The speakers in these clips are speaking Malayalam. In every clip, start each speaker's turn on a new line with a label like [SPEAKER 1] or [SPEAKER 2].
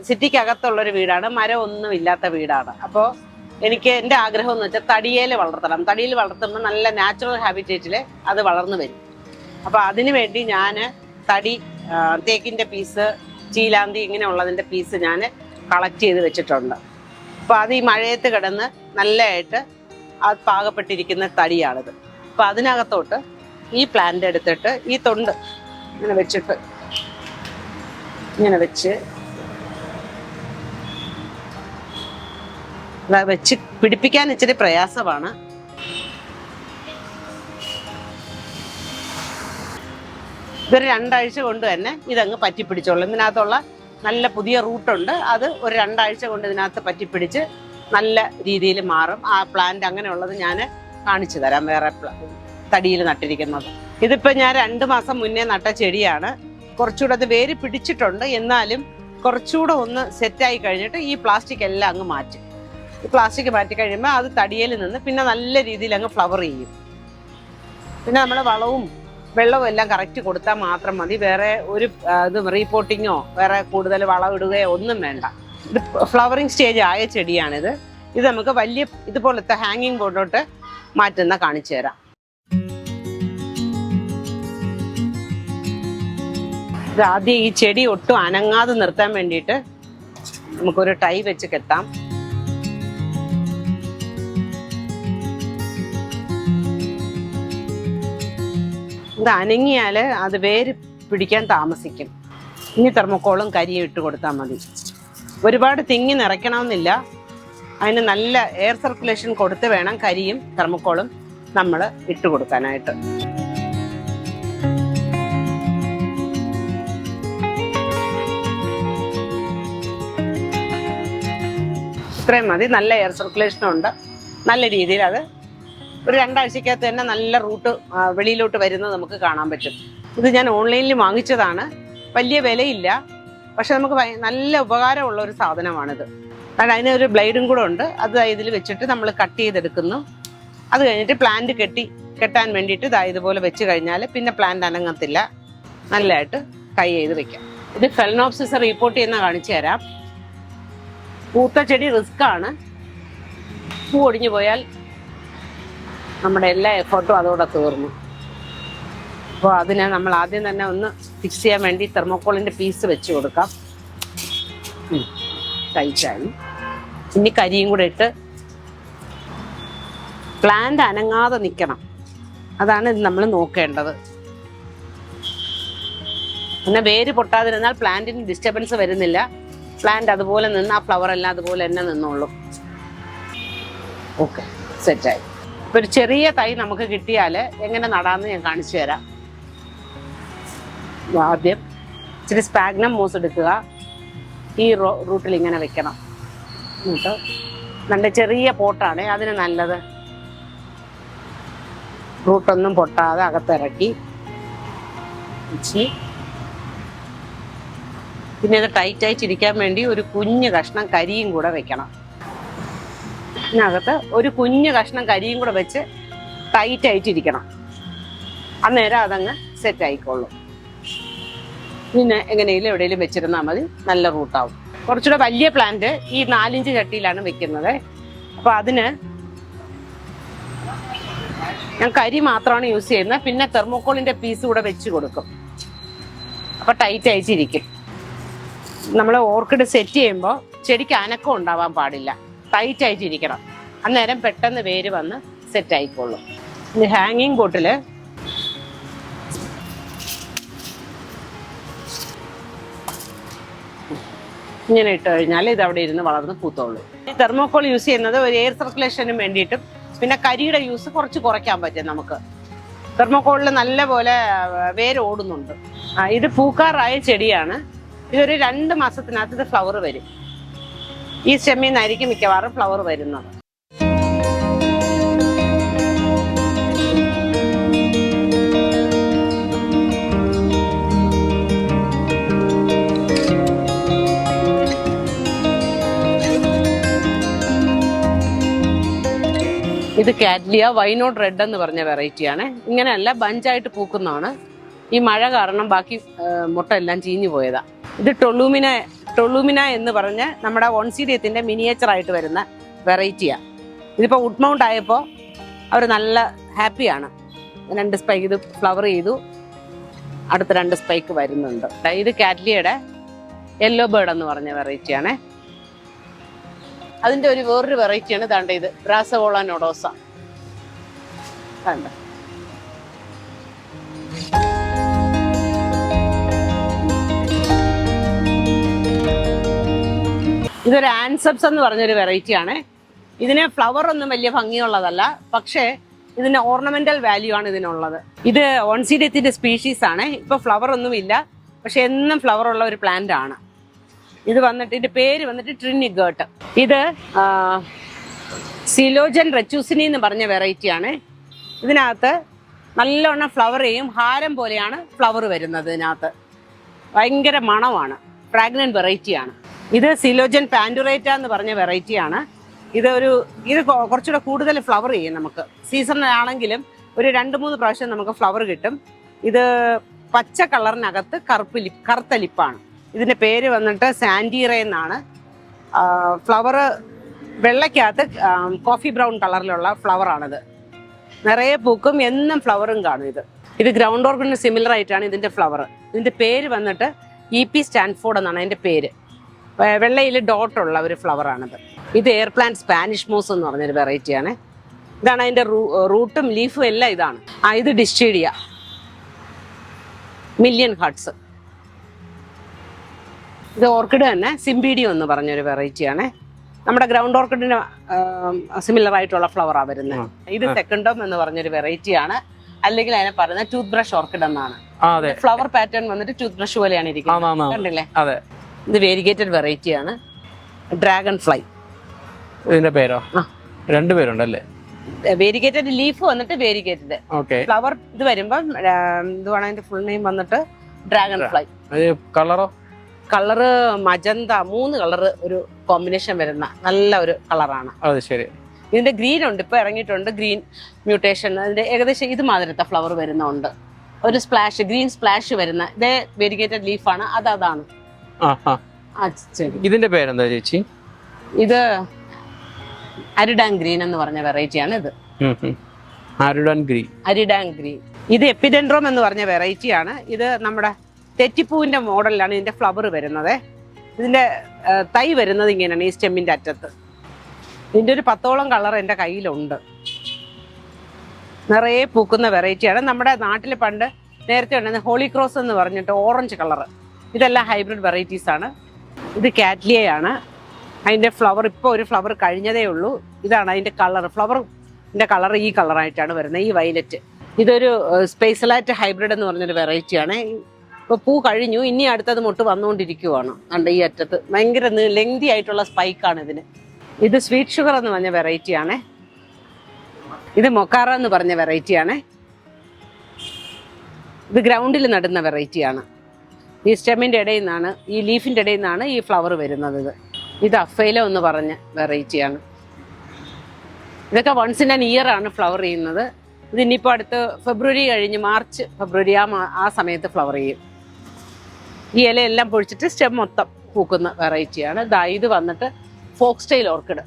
[SPEAKER 1] സിറ്റിക്കകത്തുള്ളൊരു വീടാണ്, മരം ഒന്നും ഇല്ലാത്ത വീടാണ്. അപ്പോൾ എനിക്ക് എൻ്റെ ആഗ്രഹം എന്ന് വെച്ചാൽ തടിയേൽ വളർത്തണം. തടിയിൽ വളർത്തുമ്പോൾ നല്ല നാച്ചുറൽ ഹാബിറ്റേറ്റിൽ അത് വളർന്നു വരും. അപ്പോൾ അതിനു വേണ്ടി ഞാൻ തടി, തേക്കിൻ്റെ പീസ്, ചീലാന്തി ഇങ്ങനെയുള്ളതിൻ്റെ പീസ് ഞാൻ കളക്ട് ചെയ്ത് വെച്ചിട്ടുണ്ട്. അപ്പോൾ അത് ഈ മഴയത്ത് കിടന്ന് നല്ലതായിട്ട് അത് പാകപ്പെട്ടിരിക്കുന്ന തടിയാണിത്. അപ്പോൾ അതിനകത്തോട്ട് ഈ പ്ലാന്റ് എടുത്തിട്ട് ഈ തൊണ്ട് ഇങ്ങനെ വെച്ചിട്ട് ഇങ്ങനെ വെച്ച് പിടിപ്പിക്കാൻ ഇച്ചിരി പ്രയാസമാണ്. ഇതൊരു 2 ആഴ്ച കൊണ്ട് തന്നെ ഇതങ്ങ് പറ്റിപ്പിടിച്ചോളും. ഇതിനകത്തുള്ള നല്ല പുതിയ റൂട്ടുണ്ട്, അത് ഒരു 2 ആഴ്ച കൊണ്ട് ഇതിനകത്ത് പറ്റിപ്പിടിച്ച് നല്ല രീതിയിൽ മാറും. ആ പ്ലാന്റ് അങ്ങനെയുള്ളത് ഞാൻ കാണിച്ചു തരാം, വേറെ തടിയിൽ നട്ടിരിക്കുന്നത്. ഇതിപ്പോൾ ഞാൻ 2 മാസം മുന്നേ നട്ട ചെടിയാണ്. കുറച്ചുകൂടെ അത് വേര് പിടിച്ചിട്ടുണ്ട്, എന്നാലും കുറച്ചുകൂടെ ഒന്ന് സെറ്റായി കഴിഞ്ഞിട്ട് ഈ പ്ലാസ്റ്റിക് എല്ലാം അങ്ങ് മാറ്റും. ഈ പ്ലാസ്റ്റിക് മാറ്റി കഴിയുമ്പോൾ അത് തടിയിൽ നിന്ന് പിന്നെ നല്ല രീതിയിൽ അങ്ങ് ഫ്ലവർ ചെയ്യും. പിന്നെ നമ്മൾ വളവും വെള്ളവും എല്ലാം കറക്റ്റ് കൊടുത്താൽ മാത്രം മതി. വേറെ ഒരു ഇത് റീപോട്ടിങ്ങോ വേറെ കൂടുതൽ വളം ഇടുകയോ ഒന്നും വേണ്ട. ഇത് ഫ്ലവറിങ് സ്റ്റേജ് ആയ ചെടിയാണിത്. ഇത് നമുക്ക് വലിയ ഇതുപോലത്തെ ഹാങ്ങിങ് ബോർഡോട്ട് മാറ്റുന്ന കാണിച്ചു തരാം. ഇത് ആദ്യം ഈ ചെടി ഒട്ടും അനങ്ങാതെ നിർത്താൻ വേണ്ടിയിട്ട് നമുക്കൊരു ടൈ വെച്ച് കെട്ടാം. ഇത് അനങ്ങിയാൽ അത് വേര് പിടിക്കാൻ താമസിക്കും. ഇനി തെർമോക്കോളും കരിയും ഇട്ട് കൊടുത്താൽ മതി. ഒരുപാട് തിങ്ങി നിറയ്ക്കണമെന്നില്ല, അതിന് നല്ല എയർ സർക്കുലേഷൻ കൊടുത്ത് വേണം കരിയും തെർമോക്കോളും നമ്മൾ ഇട്ട് കൊടുക്കാനായിട്ട്. ഇത്രയും മതി. നല്ല എയർ സർക്കുലേഷനും ഉണ്ട്. നല്ല രീതിയിൽ അത് ഒരു 2 ആഴ്ചക്കകത്ത് തന്നെ നല്ല റൂട്ട് വെളിയിലോട്ട് വരുന്നത് നമുക്ക് കാണാൻ പറ്റും. ഇത് ഞാൻ ഓൺലൈനിൽ വാങ്ങിച്ചതാണ്. വലിയ വിലയില്ല, പക്ഷെ നമുക്ക് നല്ല ഉപകാരമുള്ള ഒരു സാധനമാണിത്. അതിനൊരു ബ്ലേഡും കൂടെ ഉണ്ട്. അത് ഇതിൽ വെച്ചിട്ട് നമ്മൾ കട്ട് ചെയ്തെടുക്കുന്നു. അത് കഴിഞ്ഞിട്ട് പ്ലാന്റ് കെട്ടാൻ വേണ്ടിയിട്ട് ഇതുപോലെ വെച്ച് കഴിഞ്ഞാൽ പിന്നെ പ്ലാന്റ് അനങ്ങത്തില്ല. നല്ലതായിട്ട് കൈ ചെയ്ത് വെക്കാം. ഇത് ഫെലനോപ്സിസ് റിപ്പോർട്ട് ചെയ്യുന്ന കാണിച്ചു തരാം. പൂത്ത ചെടി റിസ്ക് ആണ്. പൂ ഒടിഞ്ഞു പോയാൽ നമ്മുടെ എല്ലാ എഫേർട്ടും അതോടെ തീർന്നു. അപ്പോൾ അതിനെ നമ്മൾ ആദ്യം തന്നെ ഒന്ന് ഫിക്സ് ചെയ്യാൻ വേണ്ടി തെർമോക്കോളിൻ്റെ പീസ് വെച്ച് കൊടുക്കാം. കഴിച്ചാലും ഇനി കരിയും കൂടെ ഇട്ട് പ്ലാന്റ് അനങ്ങാതെ നിൽക്കണം. അതാണ് ഇത് നമ്മൾ നോക്കേണ്ടത്. പിന്നെ വേര് പൊട്ടാതിരുന്നാൽ പ്ലാന്റിന് ഡിസ്റ്റർബൻസ് വരുന്നില്ല. പ്ലാന്റ് അതുപോലെ നിന്ന് ആ ഫ്ലവർ എല്ലാം അതുപോലെ തന്നെ നിന്നോളും. ഓക്കെ, സെറ്റായി. ഇപ്പൊ ഒരു ചെറിയ തൈ നമുക്ക് കിട്ടിയാൽ എങ്ങനെ നടാമെന്ന് ഞാൻ കാണിച്ചു തരാം. ആദ്യം ഇച്ചിരി സ്പാഗ്നം മൂസ് എടുക്കുക. ഈ റൂട്ടിൽ ഇങ്ങനെ വെക്കണം. എന്നിട്ട് നല്ല ചെറിയ പോട്ടാണ് അതിന് നല്ലത്. റൂട്ടൊന്നും പൊട്ടാതെ അകത്തിറക്കി വെച്ച് പിന്നെ ഇത് ടൈറ്റായിട്ടിരിക്കാൻ വേണ്ടി ഒരു കുഞ്ഞു കഷ്ണം കരിയും കൂടെ വെക്കണം. ഇതിനകത്ത് ഒരു കുഞ്ഞു കഷ്ണം കരിയും കൂടെ വെച്ച് ടൈറ്റായിട്ടിരിക്കണം. അന്നേരം അതങ്ങ് സെറ്റ് ആയിക്കോളും. പിന്നെ എങ്ങനെയും എവിടെയെങ്കിലും വെച്ചിരുന്നാൽ മതി, നല്ല റൂട്ടാവും. കുറച്ചുകൂടെ വലിയ പ്ലാന്റ് ഈ 4 ഇഞ്ച് ചട്ടിയിലാണ് വെക്കുന്നത്. അപ്പോൾ അതിന് ഞാൻ കരി മാത്രമാണ് യൂസ് ചെയ്യുന്നത്. പിന്നെ തെർമോക്കോളിൻ്റെ പീസ് കൂടെ വെച്ച് കൊടുക്കും. അപ്പോൾ ടൈറ്റ് ആയിട്ടിരിക്കും. നമ്മൾ ഓർക്കിഡ് സെറ്റ് ചെയ്യുമ്പോൾ ചെടിക്ക് അനക്കം ഉണ്ടാവാൻ പാടില്ല, ടൈറ്റ് ആയിട്ടിരിക്കണം. അന്നേരം പെട്ടെന്ന് വേര് വന്ന് സെറ്റ് ആയിക്കോളും. ഇനി ഹാങ്ങിങ് ബോട്ടിൽ ഇങ്ങനെ ഇട്ട് കഴിഞ്ഞാൽ ഇത് അവിടെ ഇരുന്ന് വളർന്ന് പൂത്തോളൂ. ഈ തെർമോക്കോൾ യൂസ് ചെയ്യുന്നത് ഒരു എയർ സർക്കുലേഷനും വേണ്ടിയിട്ടും പിന്നെ കരിയുടെ യൂസ് കുറച്ച് കുറയ്ക്കാൻ പറ്റും നമുക്ക്. തെർമോക്കോളിൽ നല്ല പോലെ വേര് ഓടുന്നുണ്ട്. ഇത് പൂക്കാറായ ചെടിയാണ്. ഇതൊരു 2 മാസത്തിനകത്ത് ഇത് ഫ്ലവർ വരും. ഈ സ്റ്റെമ്മിൽ നിന്നായിരിക്കും മിക്കവാറും ഫ്ലവർ വരുന്നത്. ഇത് കാറ്റ്ലിയ വൈനോട്ട് റെഡ് എന്ന് പറഞ്ഞ വെറൈറ്റിയാണ്. ഇങ്ങനെയല്ല, ബഞ്ചായിട്ട് പൂക്കുന്നതാണ്. ഈ മഴ കാരണം ബാക്കി മുട്ട എല്ലാം ചീഞ്ഞു പോയതാ. ഇത് ടൊളൂമിന എന്ന് പറഞ്ഞ് നമ്മുടെ ഓൺസീഡിയത്തിൻ്റെ മിനിയേച്ചറായിട്ട് വരുന്ന വെറൈറ്റിയാണ്. ഇതിപ്പോൾ വുഡ് മൗണ്ട് ആയപ്പോൾ അവർ നല്ല ഹാപ്പിയാണ്. 2 സ്പൈക്ക് ഇത് ഫ്ലവർ ചെയ്തു, അടുത്ത 2 സ്പൈക്ക് വരുന്നുണ്ട്. ഇത് കാറ്റ്ലിയയുടെ യെല്ലോ ബേർഡ് എന്ന് പറഞ്ഞ വെറൈറ്റിയാണ്. അതിൻ്റെ വേറൊരു വെറൈറ്റിയാണ് ഇതാണ്ട് ഇത് ബ്രാസവോള നൊഡോസ. കണ്ട ഇതൊരു ആൻസെപ്സ് എന്ന് പറഞ്ഞൊരു വെറൈറ്റിയാണ്. ഇതിന് ഫ്ലവർ ഒന്നും വലിയ ഭംഗിയുള്ളതല്ല, പക്ഷേ ഇതിന് ഓർണമെന്റൽ വാല്യൂ ആണ് ഇതിനുള്ളത്. ഇത് ഓൺസീഡിയത്തിന്റെ സ്പീഷീസ് ആണ്. ഇപ്പൊ ഫ്ലവർ ഒന്നുമില്ല, പക്ഷെ എന്നും ഫ്ലവർ ഉള്ള ഒരു പ്ലാന്റ് ആണ്. ഇത് വന്നിട്ട് ഇതിന്റെ പേര് വന്നിട്ട് ട്രിനിഗേർട്ട്. ഇത് സിലോജൻ റെച്ചൂസിനി എന്ന് പറഞ്ഞ വെറൈറ്റിയാണ്. ഇതിനകത്ത് നല്ലോണം ഫ്ലവർ ചെയ്യും, ഹാരം പോലെയാണ് ഫ്ലവർ വരുന്നത്. ഇതിനകത്ത് ഭയങ്കര മണമാണ്, ഫ്രാഗ്രന്റ് വെറൈറ്റിയാണ്. ഇത് സിലോജൻ പാൻഡുറേറ്റ എന്ന് പറഞ്ഞ വെറൈറ്റിയാണ്. ഇത് കുറച്ചുകൂടെ കൂടുതൽ ഫ്ലവർ ചെയ്യും. നമുക്ക് സീസണിലാണെങ്കിലും ഒരു 2-3 പ്രാവശ്യം നമുക്ക് ഫ്ലവർ കിട്ടും. ഇത് പച്ച കളറിനകത്ത് കറുത്ത ലിപ്പാണ്. ഇതിൻ്റെ പേര് വന്നിട്ട് സാൻഡീറേ എന്നാണ്. ഫ്ലവർ വെള്ളയ്ക്കകത്ത് കോഫി ബ്രൗൺ കളറിലുള്ള ഫ്ലവറാണിത്. നിറയെ പൂക്കും, എന്നും ഫ്ലവറും കാണും. ഇത് ഗ്രൗണ്ട് ഓർക്കിഡിന് സിമിലർ ആയിട്ടാണ് ഇതിൻ്റെ ഫ്ലവർ. ഇതിൻ്റെ പേര് വന്നിട്ട് EP സ്റ്റാൻഫോർഡ് എന്നാണ് അതിൻ്റെ പേര്. വെള്ളയിൽ ഡോട്ടുള്ള ഒരു ഫ്ലവറാണിത്. ഇത് എയർ പ്ലാന്റ് സ്പാനിഷ് മൂസ് എന്ന് പറഞ്ഞൊരു വെറൈറ്റിയാണ്. ഇതാണ് അതിൻ്റെ റൂട്ടും ലീഫും എല്ലാം ഇതാണ്. ഇത് ഡിസ്റ്റീഡിയ മില്യൺ ഹാർട്ട്സ്. ഇത് ഓർക്കിഡ് തന്നെ സിംബീഡിയോ എന്ന് പറഞ്ഞൊരു വെറൈറ്റിയാണ്. നമ്മുടെ ഗ്രൗണ്ട് ഓർക്കിഡിന് സിമിലർ ആയിട്ടുള്ള ഫ്ലവറാണ് വരുന്നത്. ഇത് സെക്കൻഡോം എന്ന് പറഞ്ഞൊരു വെറൈറ്റിയാണ്. അല്ലെങ്കിൽ അതിനെ പറയുന്നത് ടൂത്ത് ബ്രഷ് ഓർക്കിഡ് എന്നാണ്. ഫ്ലവർ പാറ്റേൺ വന്നിട്ട് ടൂത്ത് ബ്രഷ് പോലെയാണ് ഇരിക്കുന്നത്, കണ്ടില്ലേ? ഇത് വേരിഗേറ്റഡ് വെറൈറ്റിയാണ്. ഡ്രാഗൺ ഫ്ലൈ
[SPEAKER 2] ഇതിന്റെ പേരോ? 2 പേരുണ്ടല്ലേ?
[SPEAKER 1] വേരിഗേറ്റഡ് ലീഫ് വന്നിട്ട് വേരിഗേറ്റഡ് ഫ്ലവർ. ഇത് വരുമ്പോ ഇതുവാണ് അതിന്റെ ഫുൾ നെയിം വന്നിട്ട് dragon fly. Colour magenta, 3 colour ഒരു കോമ്പിനേഷൻ വരുന്ന നല്ല ഒരു കളറാണ്. ഇതിന്റെ ഗ്രീൻ ഉണ്ട്, ഇപ്പൊ ഇറങ്ങിയിട്ടുണ്ട് ഗ്രീൻ മ്യൂട്ടേഷൻ. അതിന്റെ ഏകദേശം ഇത് മാതിരത്തെ ഫ്ലവർ വരുന്നുണ്ട്. ഒരു സ്പ്ലാഷ്, ഗ്രീൻ സ്പ്ലാഷ് വരുന്ന ഇതേ വേരിഗേറ്റഡ് ലീഫാണ്. അതാണ്.
[SPEAKER 2] ഇതിന്റെ പേരെന്താ ചേച്ചി?
[SPEAKER 1] ഇത് അരിഡാൻ ഗ്രീൻ എന്ന് പറഞ്ഞ വെറൈറ്റിയാണ്. ഇത് അരിഡാൻ ഗ്രീൻ. ഇത് എപ്പിഡെൻഡ്രോം എന്ന് പറഞ്ഞ വെറൈറ്റിയാണ്. ഇത് നമ്മുടെ തെറ്റിപ്പൂവിന്റെ മോഡലിലാണ് ഇതിന്റെ ഫ്ലവർ വരുന്നത്. ഇതിന്റെ തൈ വരുന്നത് ഇങ്ങനെയാണ്, ഈ സ്റ്റെമ്മിന്റെ അറ്റത്ത്. ഇതിന്റെ ഒരു 10ഓളം കളർ എൻ്റെ കയ്യിലുണ്ട്. നിറയെ പൂക്കുന്ന വെറൈറ്റിയാണ്. നമ്മുടെ നാട്ടിൽ പണ്ട് നേരത്തെ ഉണ്ടായിരുന്ന ഹോളി ക്രോസ് എന്ന് പറഞ്ഞിട്ട് ഓറഞ്ച് കളറ്. ഇതെല്ലാം ഹൈബ്രിഡ് വെറൈറ്റീസ് ആണ്. ഇത് കാറ്റ്ലിയയാണ്. അതിൻ്റെ ഫ്ലവർ ഇപ്പോൾ ഒരു ഫ്ലവർ കഴിഞ്ഞതേ ഉള്ളൂ. ഇതാണ് അതിൻ്റെ കളർ. ഫ്ലവറിൻ്റെ കളർ ഈ കളറായിട്ടാണ് വരുന്നത്, ഈ വയലറ്റ്. ഇതൊരു സ്പേസലാറ്റ് ഹൈബ്രിഡ് എന്ന് പറഞ്ഞൊരു വെറൈറ്റിയാണ്. ഇപ്പോൾ പൂ കഴിഞ്ഞു, ഇനി അടുത്തത് മൊട്ട് വന്നുകൊണ്ടിരിക്കുവാണ്. കണ്ട ഈ അറ്റത്ത് ഭയങ്കര ലെങ്തി ആയിട്ടുള്ള സ്പൈക്കാണ് ഇതിന്. ഇത് സ്വീറ്റ് ഷുഗർ എന്ന് പറഞ്ഞ വെറൈറ്റിയാണ്. ഇത് മൊക്കാറ എന്ന് പറഞ്ഞ വെറൈറ്റിയാണ്. ഇത് ഗ്രൗണ്ടിൽ നടുന്ന വെറൈറ്റിയാണ്. ഈ സ്റ്റെമ്മിൻ്റെ ഇടയിൽ നിന്നാണ്, ഈ ലീഫിൻ്റെ ഇടയിൽ നിന്നാണ് ഈ ഫ്ലവർ വരുന്നത്. ഇത് അഫൈലോ എന്ന് പറഞ്ഞ വെറൈറ്റിയാണ്. ഇതൊക്കെ വൺസ് ഇൻ ആൻ ഇയർ ആണ് ഫ്ലവർ ചെയ്യുന്നത്. ഇത് ഇനിയിപ്പോൾ അടുത്ത് ഫെബ്രുവരി കഴിഞ്ഞ് ഫെബ്രുവരി ആ സമയത്ത് ഫ്ലവർ ചെയ്യും. ഈ ഇലയെല്ലാം പൊഴിച്ചിട്ട് സ്റ്റെം മൊത്തം പൂക്കുന്ന വെറൈറ്റിയാണ്. ഇത് വന്നിട്ട് ഫോക്സ് ടെയിൽ ഓർക്കിഡ്.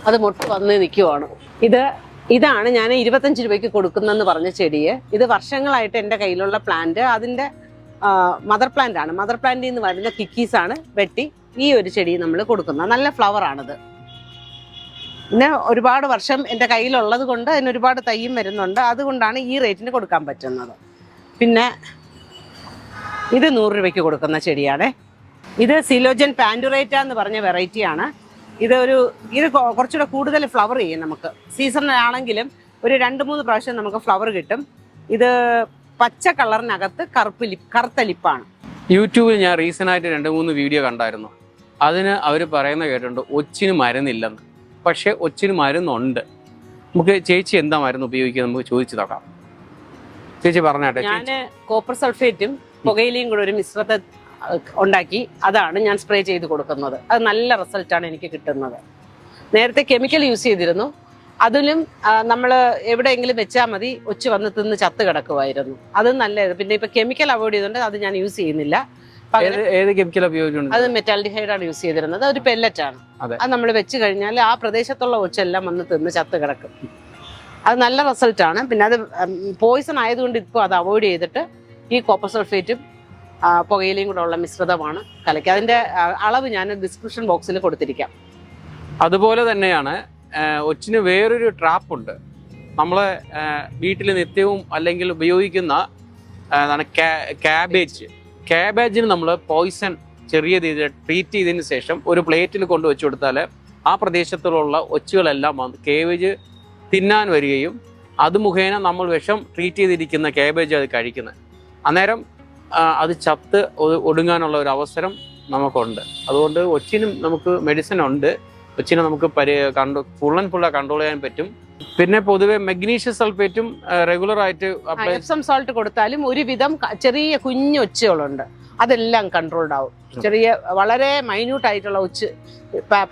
[SPEAKER 1] അത് മൊട്ട് വന്ന് നിൽക്കുവാണ്. ഇതാണ് ഞാൻ 25 രൂപയ്ക്ക് കൊടുക്കുന്നെന്ന് പറഞ്ഞ ചെടിയെ. ഇത് വർഷങ്ങളായിട്ട് എൻ്റെ കയ്യിലുള്ള പ്ലാന്റ്. അതിൻ്റെ മദർ പ്ലാന്റ് ആണ്. മദർ പ്ലാന്റിൽ നിന്ന് വരുന്ന കിക്കീസാണ് വെട്ടി ഈ ഒരു ചെടി നമ്മൾ കൊടുക്കുന്നത്. നല്ല ഫ്ലവറാണിത്. പിന്നെ ഒരുപാട് വർഷം എൻ്റെ കയ്യിലുള്ളത് കൊണ്ട് അതിന് ഒരുപാട് തൈയും വരുന്നുണ്ട്. അതുകൊണ്ടാണ് ഈ റേറ്റിന് കൊടുക്കാൻ പറ്റുന്നത്. പിന്നെ ഇത് 100 രൂപയ്ക്ക് കൊടുക്കുന്ന ചെടിയാണ്. ഇത് സിലോജൻ പാൻഡുറേറ്റ എന്ന് പറഞ്ഞ വെറൈറ്റിയാണ്. ഇത് കുറച്ചുകൂടെ കൂടുതൽ ഫ്ലവർ ചെയ്യും. നമുക്ക് സീസണിലാണെങ്കിലും ഒരു 2-3 പ്രാവശ്യം നമുക്ക് ഫ്ലവർ കിട്ടും. ഇത് പച്ച കളറിനകത്ത് കറുത്ത ലിപ്പാണ്.
[SPEAKER 2] യൂട്യൂബിൽ ഞാൻ റീസെന്റ് ആയിട്ട് 2-3 വീഡിയോ കണ്ടായിരുന്നു. അതിന് അവർ പറയുന്ന കേട്ടിട്ടുണ്ട് ഒച്ചിന് മരുന്നില്ലെന്ന്. പക്ഷെ ഒച്ചിന് മരുന്നുണ്ട്. നമുക്ക് ചേച്ചി എന്താ മരുന്ന് ഉപയോഗിക്കുക നമുക്ക് ചോദിച്ചു നോക്കാം. ചേച്ചി പറഞ്ഞാട്ടെ.
[SPEAKER 1] ഞാൻ കോപ്പർ സൾഫേറ്റും പുകയിലയും കൂടെ ഒരു മിശ്രിത ഉണ്ടാക്കി അതാണ് ഞാൻ സ്പ്രേ ചെയ്ത് കൊടുക്കുന്നത്. അത് നല്ല റിസൾട്ടാണ് എനിക്ക് കിട്ടുന്നത്. നേരത്തെ കെമിക്കൽ യൂസ് ചെയ്തിരുന്നു, അതിലും നമ്മൾ എവിടെയെങ്കിലും വെച്ചാൽ മതി, ഒച്ച് വന്ന് തിന്ന് ചത്ത് കിടക്കുമായിരുന്നു. അത് നല്ലത്. പിന്നെ ഇപ്പൊ കെമിക്കൽ അവോയ്ഡ് ചെയ്തുകൊണ്ട് അത് ഞാൻ യൂസ് ചെയ്യുന്നില്ല.
[SPEAKER 2] ഏത് കെമിക്കൽ ഉപയോഗിച്ചിട്ടുണ്ട്?
[SPEAKER 1] അത് മെറ്റാൽഡിഹൈഡ് ആണ് യൂസ് ചെയ്തിരുന്നത്. ഒരു പെല്ലറ്റ് ആണ്. അത് നമ്മൾ വെച്ച് കഴിഞ്ഞാൽ ആ പ്രദേശത്തുള്ള ഒച്ചെല്ലാം വന്ന് തിന്ന് ചത്ത് കിടക്കും. അത് നല്ല റിസൾട്ടാണ്. പിന്നെ അത് പോയിസൺ ആയതുകൊണ്ട് ഇപ്പോൾ അത് അവോയ്ഡ് ചെയ്തിട്ട് ഈ കോപ്പർ സൾഫേറ്റും പുകയിലയും കൂടെ ഉള്ള മിശ്രിതമാണ് കലക്കി. അതിന്റെ അളവ് ഞാൻ ഡിസ്ക്രിപ്ഷൻ ബോക്സിൽ കൊടുത്തിരിക്കാം.
[SPEAKER 2] അതുപോലെ തന്നെയാണ് ഒച്ചിന് വേറൊരു ട്രാപ്പുണ്ട്. നമ്മളെ വീട്ടിൽ നിത്യവും അല്ലെങ്കിൽ ഉപയോഗിക്കുന്ന ക്യാബേജിന് നമ്മൾ പോയിസൺ ചെറിയ രീതിയിൽ ട്രീറ്റ് ചെയ്തതിന് ശേഷം ഒരു പ്ലേറ്റിൽ കൊണ്ട് വെച്ച് കൊടുത്താൽ ആ പ്രദേശത്തുള്ള ഒച്ചുകളെല്ലാം വന്ന് കേബേജ് തിന്നാൻ വരികയും അത് മുഖേന നമ്മൾ വിഷം ട്രീറ്റ് ചെയ്തിരിക്കുന്ന ക്യാബേജ് അത് കഴിക്കുന്നത്. അന്നേരം അത് ചത്ത് ഒടുങ്ങാനുള്ള ഒരു അവസരം നമുക്കുണ്ട്. അതുകൊണ്ട് ഒച്ചിനും നമുക്ക് മെഡിസിൻ ഉണ്ട്. ഒച്ചിനെ നമുക്ക് ഫുൾ കൺട്രോൾ ചെയ്യാൻ പറ്റും. പിന്നെ പൊതുവെ മഗ്നീഷ്യം സൾഫേറ്റും റെഗുലറായിട്ട്
[SPEAKER 1] എപ്സം സോൾട്ട് കൊടുത്താലും ഒരുവിധം ചെറിയ കുഞ്ഞു ഒച്ചുകളുണ്ട്, അതെല്ലാം കൺട്രോൾഡ് ആവും. ചെറിയ വളരെ മൈന്യൂട്ട് ആയിട്ടുള്ള ഒച്ച്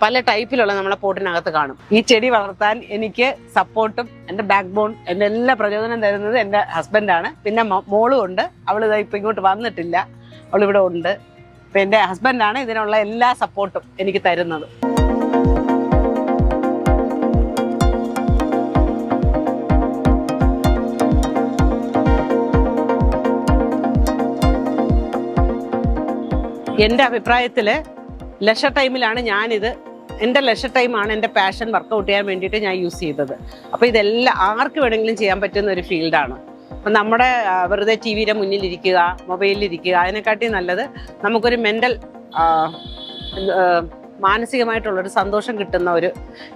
[SPEAKER 1] പല ടൈപ്പിലുള്ള നമ്മളെ പോട്ടിനകത്ത് കാണും. ഈ ചെടി വളർത്താൻ എനിക്ക് സപ്പോർട്ടും എൻ്റെ ബാക്ക് ബോൺ, എൻ്റെ എല്ലാ പ്രചോദനം തരുന്നത് എൻ്റെ ഹസ്ബൻഡാണ്. പിന്നെ മോളും ഉണ്ട്. അവൾ ഇപ്പം ഇങ്ങോട്ട് വന്നിട്ടില്ല, അവളിവിടെ ഉണ്ട്. ഇപ്പം എൻ്റെ ഹസ്ബൻഡാണ് ഇതിനുള്ള എല്ലാ സപ്പോർട്ടും എനിക്ക് തരുന്നത്. എൻ്റെ അഭിപ്രായത്തിൽ ലെഷർ ടൈമിലാണ് ഞാനിത്, എൻ്റെ ലെഷർ ടൈമാണ് എൻ്റെ പാഷൻ വർക്കൗട്ട് ചെയ്യാൻ വേണ്ടിയിട്ട് ഞാൻ യൂസ് ചെയ്തത്. അപ്പോൾ ഇതെല്ലാം ആർക്ക് വേണമെങ്കിലും ചെയ്യാൻ പറ്റുന്ന ഒരു ഫീൽഡാണ്. അപ്പം നമ്മുടെ വെറുതെ ടി വിയുടെ മുന്നിലിരിക്കുക, മൊബൈലിലിരിക്കുക, അതിനെക്കാട്ടി നല്ലത് നമുക്കൊരു മെൻ്റൽ മാനസികമായിട്ടുള്ളൊരു സന്തോഷം കിട്ടുന്ന ഒരു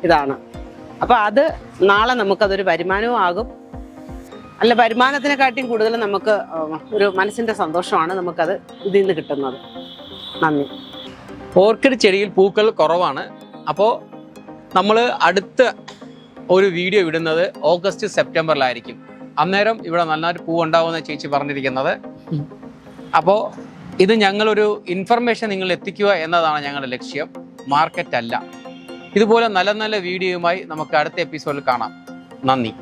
[SPEAKER 1] ഇതാണ്. അപ്പോൾ അത് നാളെ നമുക്കതൊരു വരുമാനവും ആകും. അല്ല, വരുമാനത്തിനെക്കാട്ടിയും കൂടുതൽ നമുക്ക് ഒരു മനസ്സിൻ്റെ സന്തോഷമാണ് നമുക്കത് ഇതിൽ നിന്ന് കിട്ടുന്നത്. നന്ദി.
[SPEAKER 2] ഓർക്കിഡ് ചെടിയിൽ പൂക്കൾ കുറവാണ്. അപ്പോൾ നമ്മൾ അടുത്ത ഒരു വീഡിയോ വിടുന്നത് ഓഗസ്റ്റ് സെപ്റ്റംബറിലായിരിക്കും. അന്നേരം ഇവിടെ നന്നായിട്ട് പൂ ഉണ്ടാവുമെന്ന് ചേച്ചി പറഞ്ഞിരിക്കുന്നത്. അപ്പോൾ ഇത് ഞങ്ങളൊരു ഇൻഫർമേഷൻ നിങ്ങൾ എത്തിക്കുക എന്നതാണ് ഞങ്ങളുടെ ലക്ഷ്യം, മാർക്കറ്റ് അല്ല. ഇതുപോലെ നല്ല നല്ല വീഡിയോയുമായി നമുക്ക് അടുത്ത എപ്പിസോഡിൽ കാണാം. നന്ദി.